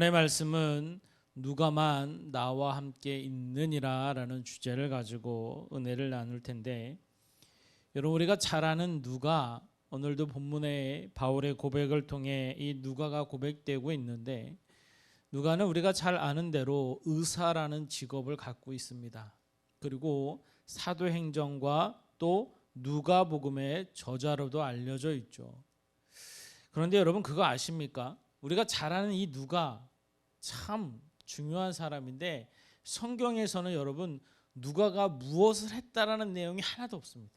본문의 말씀은 누가만 나와 함께 있느니라 라는 주제를 가지고 은혜를 나눌 텐데, 여러분 우리가 잘 아는 누가, 오늘도 본문의 바울의 고백을 통해 이 누가가 고백되고 있는데, 누가는 우리가 잘 아는 대로 의사라는 직업을 갖고 있습니다. 그리고 사도행전과 또 누가복음의 저자로도 알려져 있죠. 그런데 여러분 그거 아십니까? 우리가 잘 아는 이 누가 참 중요한 사람인데, 성경에서는 여러분 누가가 무엇을 했다라는 내용이 하나도 없습니다.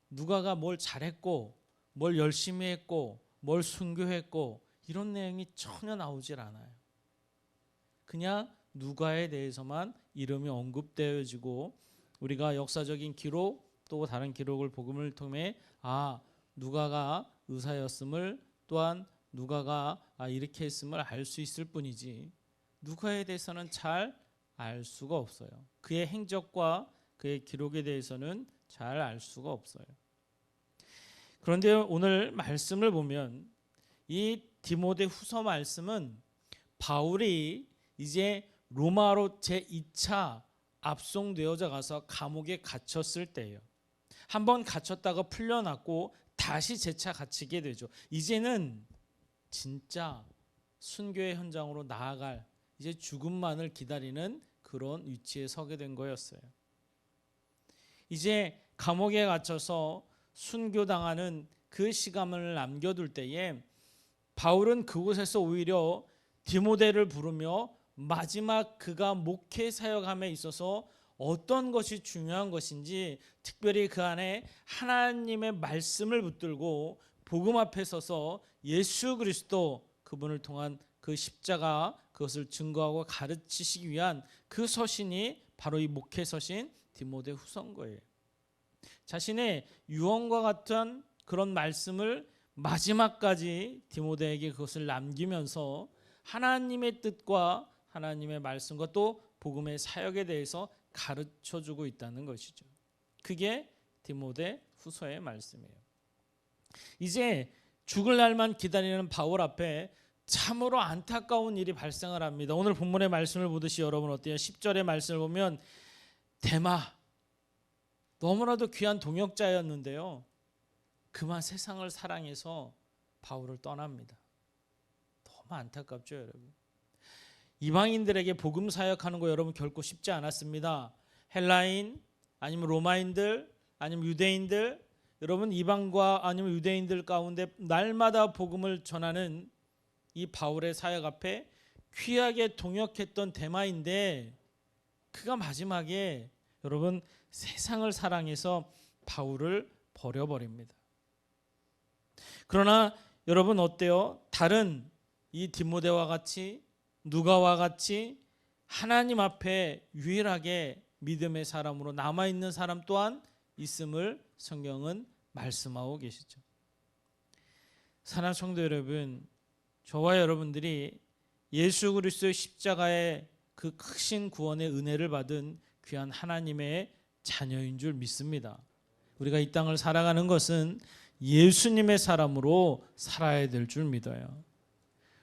누가가 뭘 잘했고 뭘 열심히 했고 뭘 순교했고 이런 내용이 전혀 나오질 않아요. 그냥 누가에 대해서만 이름이 언급되어지고, 우리가 역사적인 기록 또 다른 기록을 복음을 통해 누가가 의사였음을, 또한 누가가 이렇게 했음을 알 수 있을 뿐이지, 누가에 대해서는 잘 알 수가 없어요. 그의 행적과 그의 기록에 대해서는 잘 알 수가 없어요. 그런데 오늘 말씀을 보면 이 디모데 후서 말씀은 바울이 이제 로마로 제2차 압송되어져 가서 감옥에 갇혔을 때예요. 한번 갇혔다가 풀려났고 다시 재차 갇히게 되죠. 이제는 진짜 순교의 현장으로 나아갈, 이제 죽음만을 기다리는 그런 위치에 서게 된 거였어요. 이제 감옥에 갇혀서 순교당하는 그 시간을 남겨둘 때에 바울은 그곳에서 오히려 디모데를 부르며 마지막 그가 목회 사역함에 있어서 어떤 것이 중요한 것인지, 특별히 그 안에 하나님의 말씀을 붙들고 복음 앞에 서서 예수 그리스도 그분을 통한 그 십자가, 그것을 증거하고 가르치시기 위한 그 서신이 바로 이 목회 서신 디모데 후서인 거예요. 자신의 유언과 같은 그런 말씀을 마지막까지 디모데에게 그것을 남기면서 하나님의 뜻과 하나님의 말씀과 또 복음의 사역에 대해서 가르쳐주고 있다는 것이죠. 그게 디모데 후서의 말씀이에요. 이제 죽을 날만 기다리는 바울 앞에 참으로 안타까운 일이 발생을 합니다. 오늘 본문의 말씀을 보듯이 여러분 어때요? 10절의 말씀을 보면 데마, 너무나도 귀한 동역자였는데요, 그만 세상을 사랑해서 바울을 떠납니다. 너무 안타깝죠 여러분. 이방인들에게 복음 사역하는 거 여러분 결코 쉽지 않았습니다. 헬라인 아니면 로마인들 아니면 유대인들, 여러분 이방과 아니면 유대인들 가운데 날마다 복음을 전하는 이 바울의 사역 앞에 귀하게 동역했던 데마인데, 그가 마지막에 여러분 세상을 사랑해서 바울을 버려버립니다. 그러나 여러분 어때요? 다른 이 디모데와 같이, 누가와 같이 하나님 앞에 유일하게 믿음의 사람으로 남아있는 사람 또한 있음을 성경은 말씀하고 계시죠. 사랑하는 성도 여러분, 저와 여러분들이 예수 그리스도의 십자가의 그 크신 구원의 은혜를 받은 귀한 하나님의 자녀인 줄 믿습니다. 우리가 이 땅을 살아가는 것은 예수님의 사람으로 살아야 될 줄 믿어요.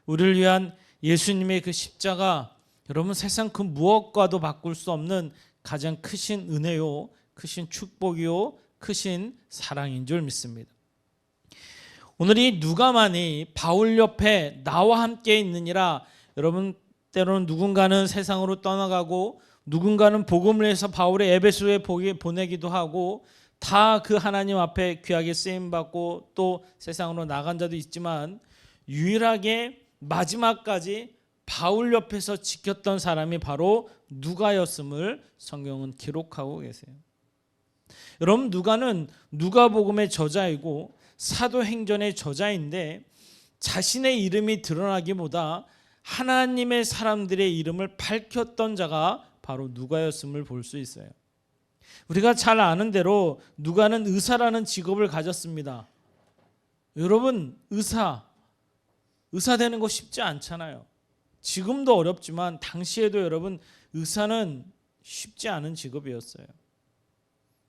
우리를 위한 예수님의 그 십자가, 여러분 세상 그 무엇과도 바꿀 수 없는 가장 크신 은혜요, 크신 축복이요, 크신 사랑인 줄 믿습니다. 오늘 이 누가만이 바울 옆에 나와 함께 있느니라, 여러분 때로는 누군가는 세상으로 떠나가고 누군가는 복음을 해서 바울의 에베소에 보내기도 하고, 다 그 하나님 앞에 귀하게 쓰임받고 또 세상으로 나간 자도 있지만, 유일하게 마지막까지 바울 옆에서 지켰던 사람이 바로 누가였음을 성경은 기록하고 계세요. 여러분 누가는 누가복음의 저자이고 사도행전의 저자인데, 자신의 이름이 드러나기보다 하나님의 사람들의 이름을 밝혔던 자가 바로 누가였음을 볼 수 있어요. 우리가 잘 아는 대로 누가는 의사라는 직업을 가졌습니다. 여러분 의사 되는 거 쉽지 않잖아요. 지금도 어렵지만 당시에도 여러분 의사는 쉽지 않은 직업이었어요.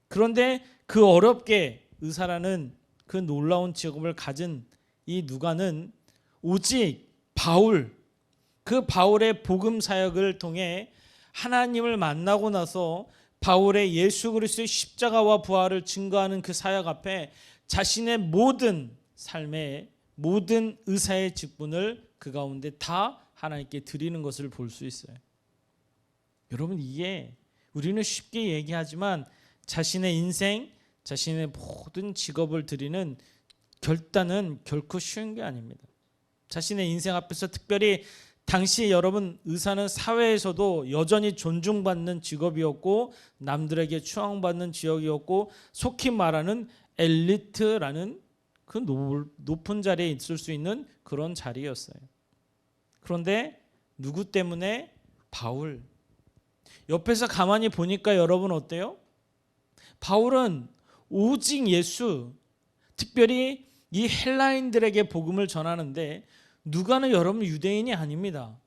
그런데 그 어렵게 의사라는 그 놀라운 직업을 가진 이 누가는 오직 바울, 그 바울의 복음 사역을 통해 하나님을 만나고 나서 바울의 예수 그리스도의 십자가와 부활을 증거하는 그 사역 앞에 자신의 모든 삶의 모든 의사의 직분을 그 가운데 다 하나님께 드리는 것을 볼 수 있어요. 여러분, 이게 우리는 쉽게 얘기하지만 자신의 인생, 자신의 모든 직업을 드리는 결단은 결코 쉬운 게 아닙니다. 자신의 인생 앞에서 특별히 당시 여러분 의사는 사회에서도 여전히 존중받는 직업이었고 남들에게 추앙받는 지역이었고 속히 말하는 엘리트라는 그 높은 자리에 있을 수 있는 그런 자리였어요. 그런데 누구 때문에? 바울. 옆에서 가만히 보니까 여러분 어때요? 바울은 오직 예수, 특별히 이 헬라인들에게 복음을 전하는데 누가는 여러분 유대인이 아닙니다.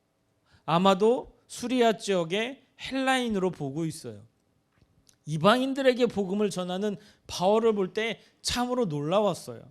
아마도 수리아 지역의 헬라인으로 보고 있어요. 이방인들에게 복음을 전하는 바울을 볼 때 참으로 놀라웠어요.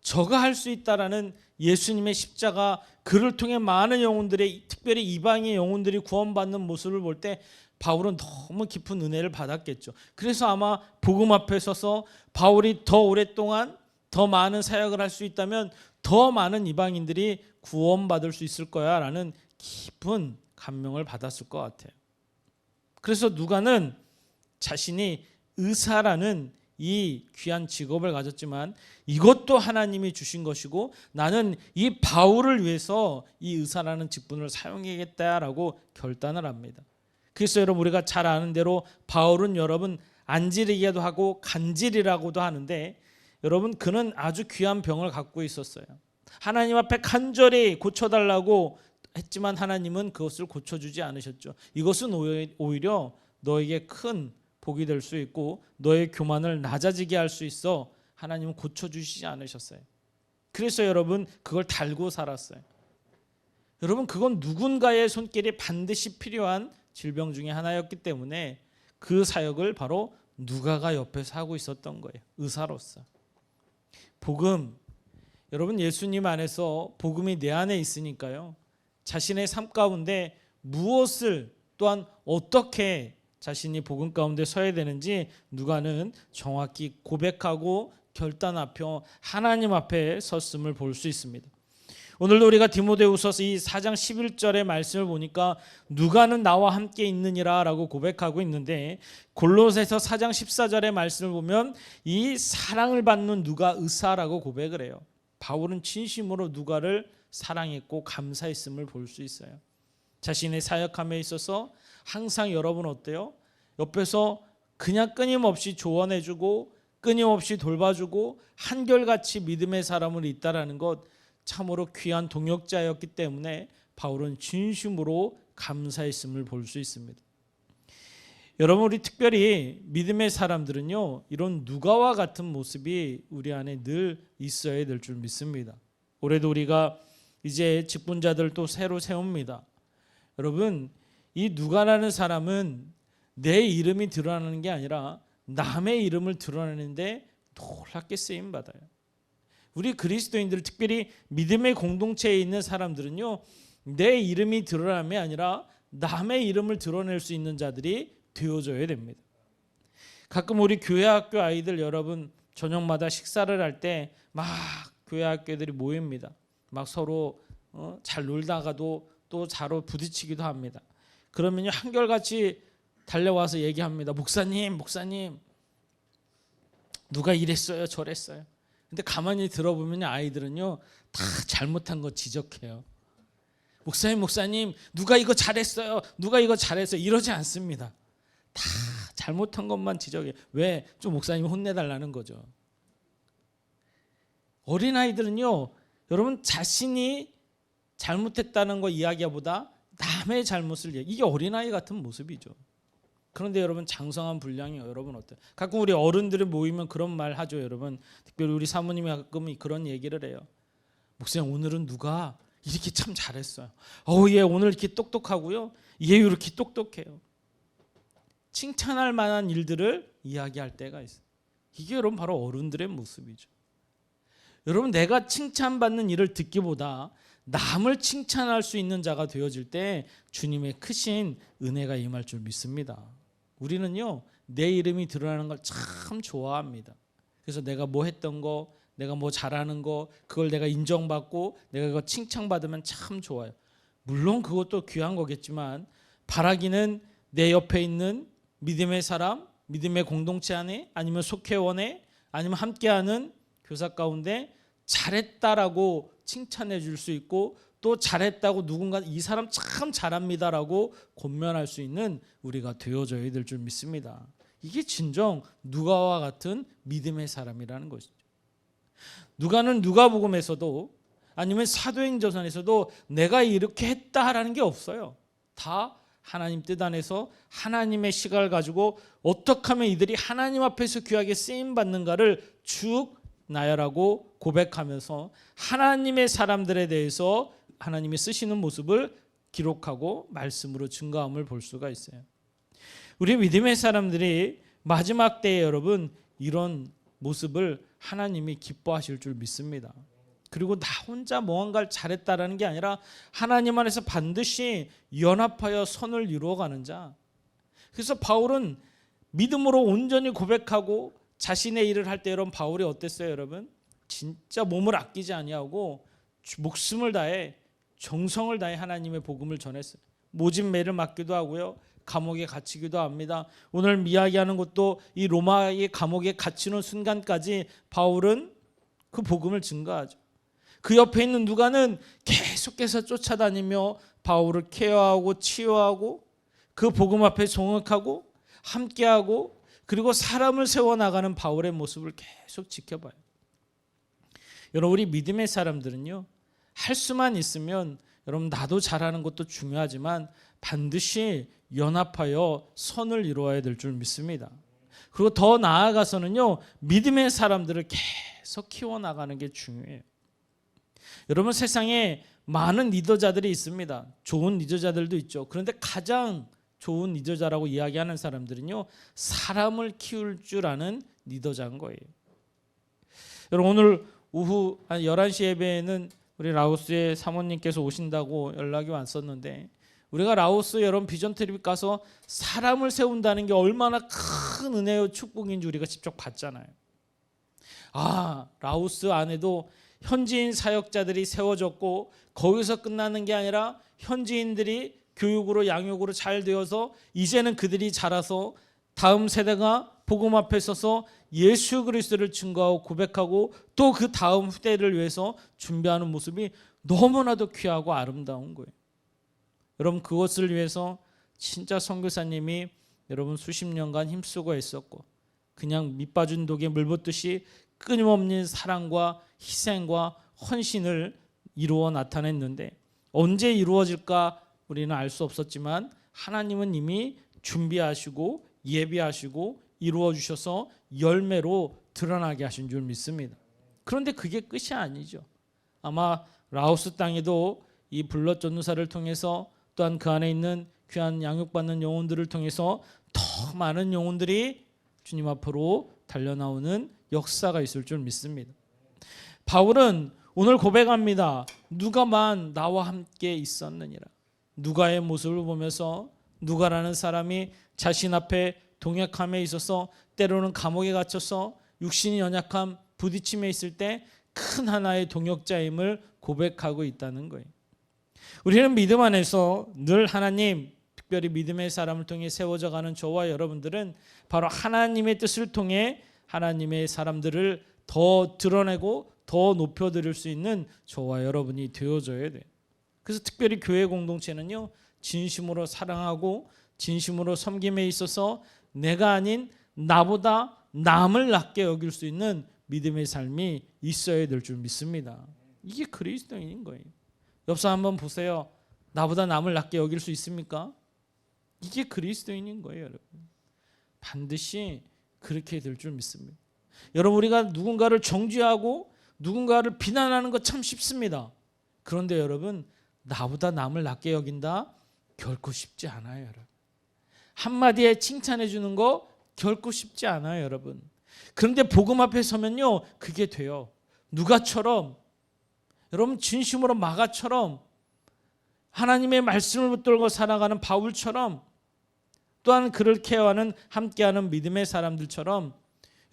저가 할 수 있다라는 예수님의 십자가, 그를 통해 많은 영혼들의, 특별히 이방의 영혼들이 구원받는 모습을 볼 때 바울은 너무 깊은 은혜를 받았겠죠. 그래서 아마 복음 앞에 서서 바울이 더 오랫동안 더 많은 사역을 할 수 있다면 더 많은 이방인들이 구원받을 수 있을 거야 라는 깊은 감명을 받았을 것 같아요. 그래서 누가는 자신이 의사라는 이 귀한 직업을 가졌지만 이것도 하나님이 주신 것이고 나는 이 바울을 위해서 이 의사라는 직분을 사용하겠다라고 결단을 합니다. 그래서 여러분 우리가 잘 아는 대로 바울은 여러분 안질이기도 하고 간질이라고도 하는데 여러분 그는 아주 귀한 병을 갖고 있었어요. 하나님 앞에 간절히 고쳐달라고 했지만 하나님은 그것을 고쳐주지 않으셨죠. 이것은 오히려 너에게 큰 복이 될 수 있고 너의 교만을 낮아지게 할 수 있어 하나님은 고쳐주시지 않으셨어요. 그래서 여러분 그걸 달고 살았어요. 여러분 그건 누군가의 손길이 반드시 필요한 질병 중에 하나였기 때문에 그 사역을 바로 누가가 옆에서 하고 있었던 거예요. 의사로서. 복음, 여러분 예수님 안에서 복음이 내 안에 있으니까요. 자신의 삶 가운데 무엇을 또한 어떻게 자신이 복음 가운데 서야 되는지 누가는 정확히 고백하고 결단하며 하나님 앞에 섰음을 볼 수 있습니다. 오늘도 우리가 디모데후서서 이 4장 11절의 말씀을 보니까 누가는 나와 함께 있느니라 라고 고백하고 있는데 골로새서 4장 14절의 말씀을 보면 이 사랑을 받는 누가 의사라고 고백을 해요. 바울은 진심으로 누가를 사랑했고 감사했음을 볼 수 있어요. 자신의 사역함에 있어서 항상 여러분 어때요? 옆에서 그냥 끊임없이 조언해주고 끊임없이 돌봐주고 한결같이 믿음의 사람을 있다라는 것 참으로 귀한 동역자였기 때문에 바울은 진심으로 감사했음을 볼 수 있습니다. 여러분 우리 특별히 믿음의 사람들은요 이런 누가와 같은 모습이 우리 안에 늘 있어야 될 줄 믿습니다. 올해도 우리가 이제 직분자들 또 새로 세웁니다. 여러분 이 누가라는 사람은 내 이름이 드러나는 게 아니라 남의 이름을 드러내는데 놀랍게 쓰임 받아요. 우리 그리스도인들 특별히 믿음의 공동체에 있는 사람들은요 내 이름이 드러남이 아니라 남의 이름을 드러낼 수 있는 자들이 되어줘야 됩니다. 가끔 우리 교회 학교 아이들 여러분 저녁마다 식사를 할 때 막 교회 학교들이 모입니다. 막 서로 잘 놀다가도 또 자로 부딪히기도 합니다. 그러면 한결같이 달려와서 얘기합니다. 목사님 누가 이랬어요 저랬어요. 근데 가만히 들어보면 아이들은요 다 잘못한 거 지적해요. 목사님 누가 이거 잘했어요 누가 이거 잘했어요 이러지 않습니다. 다 잘못한 것만 지적해요. 왜? 좀 목사님 혼내달라는 거죠. 어린아이들은요 여러분 자신이 잘못했다는 거 이야기보다 남의 잘못을 이게 어린아이 같은 모습이죠. 그런데 여러분 장성한 분량이 여러분 어때요? 가끔 우리 어른들이 모이면 그런 말 하죠. 여러분 특별히 우리 사모님이 가끔 그런 얘기를 해요. 목사님 오늘은 누가 이렇게 참 잘했어요. 얘 오늘 이렇게 똑똑하고요. 얘 이렇게 똑똑해요. 칭찬할 만한 일들을 이야기할 때가 있어요. 이게 여러분 바로 어른들의 모습이죠. 여러분 내가 칭찬받는 일을 듣기보다 남을 칭찬할 수 있는 자가 되어질 때 주님의 크신 은혜가 임할 줄 믿습니다. 우리는요, 내 이름이 드러나는 걸 참 좋아합니다. 그래서 내가 뭐 했던 거, 내가 뭐 잘하는 거, 그걸 내가 인정받고 내가 그거 칭찬받으면 참 좋아요. 물론 그것도 귀한 거겠지만 바라기는 내 옆에 있는 믿음의 사람, 믿음의 공동체 안에, 아니면 속회원에, 아니면 함께하는 교사 가운데 잘했다라고 칭찬해 줄 수 있고, 또 잘했다고 누군가 이 사람 참 잘합니다라고 권면할 수 있는 우리가 되어져야 될 줄 믿습니다. 이게 진정 누가와 같은 믿음의 사람이라는 것이죠. 누가는 누가복음에서도 아니면 사도행전에서도 내가 이렇게 했다라는 게 없어요. 다 하나님 뜻 안에서 하나님의 시각을 가지고 어떻게 하면 이들이 하나님 앞에서 귀하게 쓰임 받는가를 쭉 나열하고 고백하면서 하나님의 사람들에 대해서 하나님이 쓰시는 모습을 기록하고 말씀으로 증거함을 볼 수가 있어요. 우리 믿음의 사람들이 마지막 때에 여러분 이런 모습을 하나님이 기뻐하실 줄 믿습니다. 그리고 나 혼자 무언가를 잘했다라는 게 아니라 하나님 안에서 반드시 연합하여 선을 이루어가는 자. 그래서 바울은 믿음으로 온전히 고백하고 자신의 일을 할 때 여러분 바울이 어땠어요 여러분? 진짜 몸을 아끼지 아니하고 목숨을 다해 정성을 다해 하나님의 복음을 전했어요. 모진 매를 맞기도 하고요. 감옥에 갇히기도 합니다. 오늘 이야기하는 것도 이 로마의 감옥에 갇히는 순간까지 바울은 그 복음을 증거하죠. 그 옆에 있는 누가는 계속해서 쫓아다니며 바울을 케어하고 치유하고 그 복음 앞에 종역하고 함께하고 그리고 사람을 세워나가는 바울의 모습을 계속 지켜봐요. 여러분 우리 믿음의 사람들은요 할 수만 있으면 여러분 나도 잘하는 것도 중요하지만 반드시 연합하여 선을 이루어야 될 줄 믿습니다. 그리고 더 나아가서는요 믿음의 사람들을 계속 키워나가는 게 중요해요. 여러분 세상에 많은 리더자들이 있습니다. 좋은 리더자들도 있죠. 그런데 가장 좋은 리더자라고 이야기하는 사람들은요 사람을 키울 줄 아는 리더자인 거예요. 여러분 오늘 오후 한 11시 예배에는 우리 라오스의 사모님께서 오신다고 연락이 왔었는데 우리가 라오스 여러분 비전 트립 가서 사람을 세운다는 게 얼마나 큰 은혜요 축복인 줄 우리가 직접 봤잖아요. 라오스 안에도 현지인 사역자들이 세워졌고 거기서 끝나는 게 아니라 현지인들이 교육으로 양육으로 잘 되어서 이제는 그들이 자라서 다음 세대가 복음 앞에 서서 예수 그리스도를 증거하고 고백하고 또 그 다음 후대를 위해서 준비하는 모습이 너무나도 귀하고 아름다운 거예요. 여러분 그것을 위해서 진짜 선교사님이 여러분 수십 년간 힘쓰고 애썼고 그냥 밑빠진 독에 물 붓듯이 끊임없는 사랑과 희생과 헌신을 이루어 나타냈는데 언제 이루어질까 우리는 알 수 없었지만 하나님은 이미 준비하시고 예비하시고 이루어 주셔서 열매로 드러나게 하신 줄 믿습니다. 그런데 그게 끝이 아니죠. 아마 라오스 땅에도 이 블럿 전도사를 통해서 또한 그 안에 있는 귀한 양육받는 영혼들을 통해서 더 많은 영혼들이 주님 앞으로 달려나오는 역사가 있을 줄 믿습니다. 바울은 오늘 고백합니다. 누가만 나와 함께 있었느니라. 누가의 모습을 보면서 누가라는 사람이 자신 앞에 동역함에 있어서 때로는 감옥에 갇혀서 육신이 연약함 부딪힘에 있을 때 큰 하나의 동역자임을 고백하고 있다는 거예요. 우리는 믿음 안에서 늘 하나님 특별히 믿음의 사람을 통해 세워져 가는 저와 여러분들은 바로 하나님의 뜻을 통해 하나님의 사람들을 더 드러내고 더 높여드릴 수 있는 저와 여러분이 되어져야 돼요. 그래서 특별히 교회 공동체는요 진심으로 사랑하고 진심으로 섬김에 있어서 내가 아닌 나보다 남을 낮게 여길 수 있는 믿음의 삶이 있어야 될 줄 믿습니다. 이게 그리스도인인 거예요. 옆 사람 한번 보세요. 나보다 남을 낮게 여길 수 있습니까? 이게 그리스도인인 거예요, 여러분. 반드시 그렇게 될 줄 믿습니다. 여러분 우리가 누군가를 정죄하고 누군가를 비난하는 것 참 쉽습니다. 그런데 여러분 나보다 남을 낮게 여긴다? 결코 쉽지 않아요, 여러분. 한마디에 칭찬해 주는 거 결코 쉽지 않아요, 여러분. 그런데 복음 앞에 서면요 그게 돼요. 누가처럼 여러분 진심으로 마가처럼 하나님의 말씀을 붙들고 살아가는 바울처럼 또한 그를 케어하는 함께하는 믿음의 사람들처럼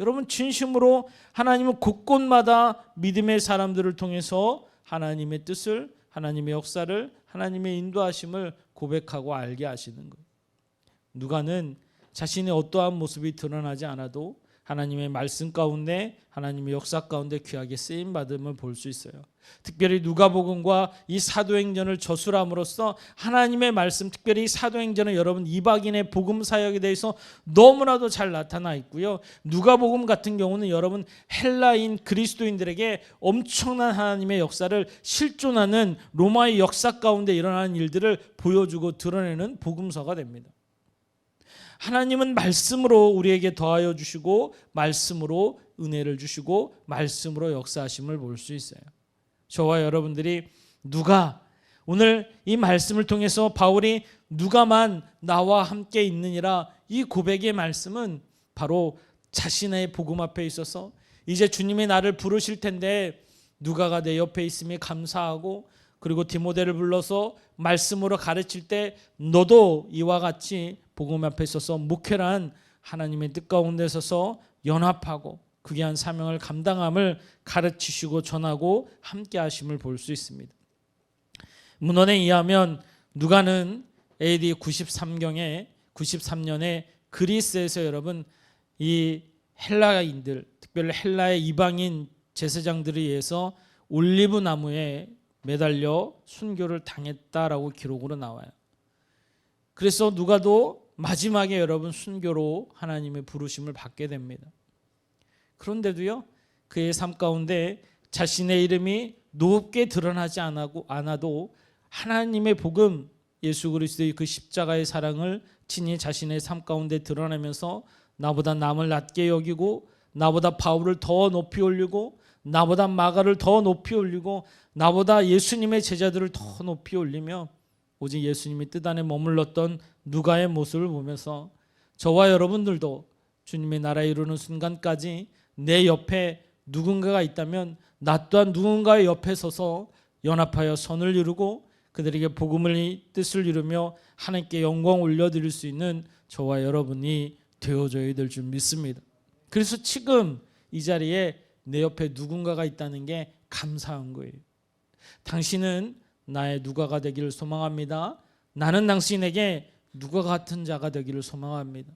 여러분 진심으로 하나님은 곳곳마다 믿음의 사람들을 통해서 하나님의 뜻을, 하나님의 역사를, 하나님의 인도하심을 고백하고 알게 하시는 거예요. 누가는 자신의 어떠한 모습이 드러나지 않아도 하나님의 말씀 가운데, 하나님의 역사 가운데 귀하게 쓰임 받음을 볼 수 있어요. 특별히 누가복음과 이 사도행전을 저술함으로써 하나님의 말씀, 특별히 이 사도행전은 여러분 이방인의 복음 사역에 대해서 너무나도 잘 나타나 있고요. 누가복음 같은 경우는 여러분 헬라인 그리스도인들에게 엄청난 하나님의 역사를 실존하는 로마의 역사 가운데 일어나는 일들을 보여주고 드러내는 복음서가 됩니다. 하나님은 말씀으로 우리에게 더하여 주시고 말씀으로 은혜를 주시고 말씀으로 역사하심을 볼 수 있어요. 저와 여러분들이 누가 오늘 이 말씀을 통해서 바울이 누가만 나와 함께 있느니라 이 고백의 말씀은 바로 자신의 복음 앞에 있어서 이제 주님이 나를 부르실 텐데 누가가 내 옆에 있음이 감사하고 그리고 디모데를 불러서 말씀으로 가르칠 때 너도 이와 같이 복음 앞에 서서 목회란 하나님의 뜻 가운데 서서 연합하고 그 귀한 사명을 감당함을 가르치시고 전하고 함께 하심을 볼 수 있습니다. 문헌에 의하면 누가는 AD 93년에 그리스에서 여러분 이 헬라인들, 특별히 헬라의 이방인 제사장들에 의해서 올리브 나무에 매달려 순교를 당했다라고 기록으로 나와요. 그래서 누가도 마지막에 여러분 순교로 하나님의 부르심을 받게 됩니다. 그런데도요, 그의 삶 가운데 자신의 이름이 높게 드러나지 않아도 하나님의 복음, 예수 그리스도의 그 십자가의 사랑을 친히 자신의 삶 가운데 드러내면서 나보다 남을 낮게 여기고 나보다 바울을 더 높이 올리고 나보다 마가를 더 높이 올리고 나보다 예수님의 제자들을 더 높이 올리며 오직 예수님이 뜻 안에 머물렀던 누가의 모습을 보면서 저와 여러분들도 주님의 나라에 이루는 순간까지 내 옆에 누군가가 있다면 나 또한 누군가의 옆에 서서 연합하여 선을 이루고 그들에게 복음의 뜻을 이루며 하나님께 영광 올려드릴 수 있는 저와 여러분이 되어줘야 될 줄 믿습니다. 그래서 지금 이 자리에 내 옆에 누군가가 있다는 게 감사한 거예요. 당신은 나의 누가가 되기를 소망합니다. 나는 당신에게 누가 같은 자가 되기를 소망합니다.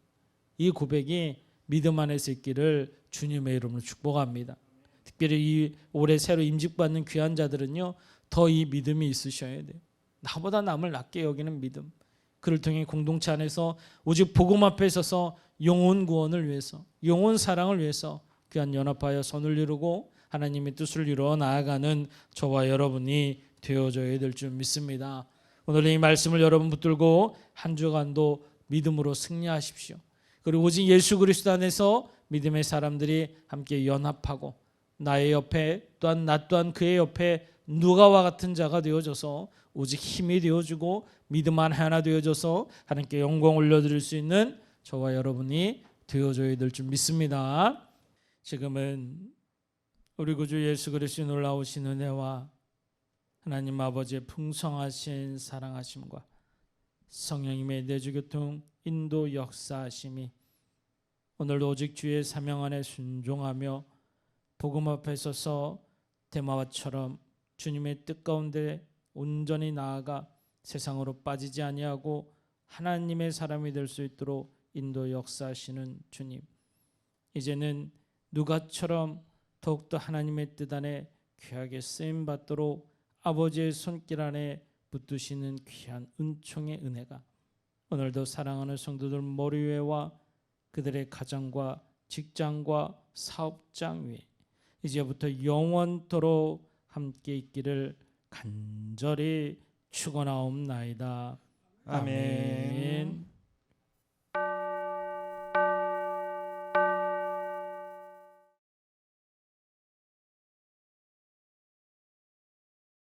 이 고백이 믿음 안에서 있기를 주님의 이름으로 축복합니다. 특별히 이 올해 새로 임직받는 귀한 자들은요, 더 이 믿음이 있으셔야 돼요. 나보다 남을 낮게 여기는 믿음. 그를 통해 공동체 안에서 오직 복음 앞에 서서 영혼 구원을 위해서, 영혼 사랑을 위해서 귀한 연합하여 선을 이루고 하나님의 뜻을 이루어 나아가는 저와 여러분이 되어져야 될 줄 믿습니다. 오늘 이 말씀을 여러분 붙들고 한 주간도 믿음으로 승리하십시오. 그리고 오직 예수 그리스도 안에서 믿음의 사람들이 함께 연합하고 나의 옆에 또한 나 또한 그의 옆에 누가와 같은 자가 되어져서 오직 힘이 되어주고 믿음 안 하나 되어져서 하나님께 영광 올려드릴 수 있는 저와 여러분이 되어져야 될 줄 믿습니다. 지금은 우리 구주 예수 그리스도의 놀라우신 은혜와 하나님 아버지의 풍성하신 사랑하심과 성령님의 내주교통 인도 역사하심이 오늘도 오직 주의 사명 안에 순종하며 복음 앞에 서서 데마와처럼 주님의 뜻 가운데 온전히 나아가 세상으로 빠지지 아니하고 하나님의 사람이 될 수 있도록 인도 역사하시는 주님, 이제는 누가처럼 더욱더 하나님의 뜻 안에 귀하게 쓰임 받도록 아버지의 손길 안에 붙드시는 귀한 은총의 은혜가 오늘도 사랑하는 성도들 머리 위에와 그들의 가정과 직장과 사업장 위에 이제부터 영원토록 함께 있기를 간절히 축원하옵나이다. 아멘.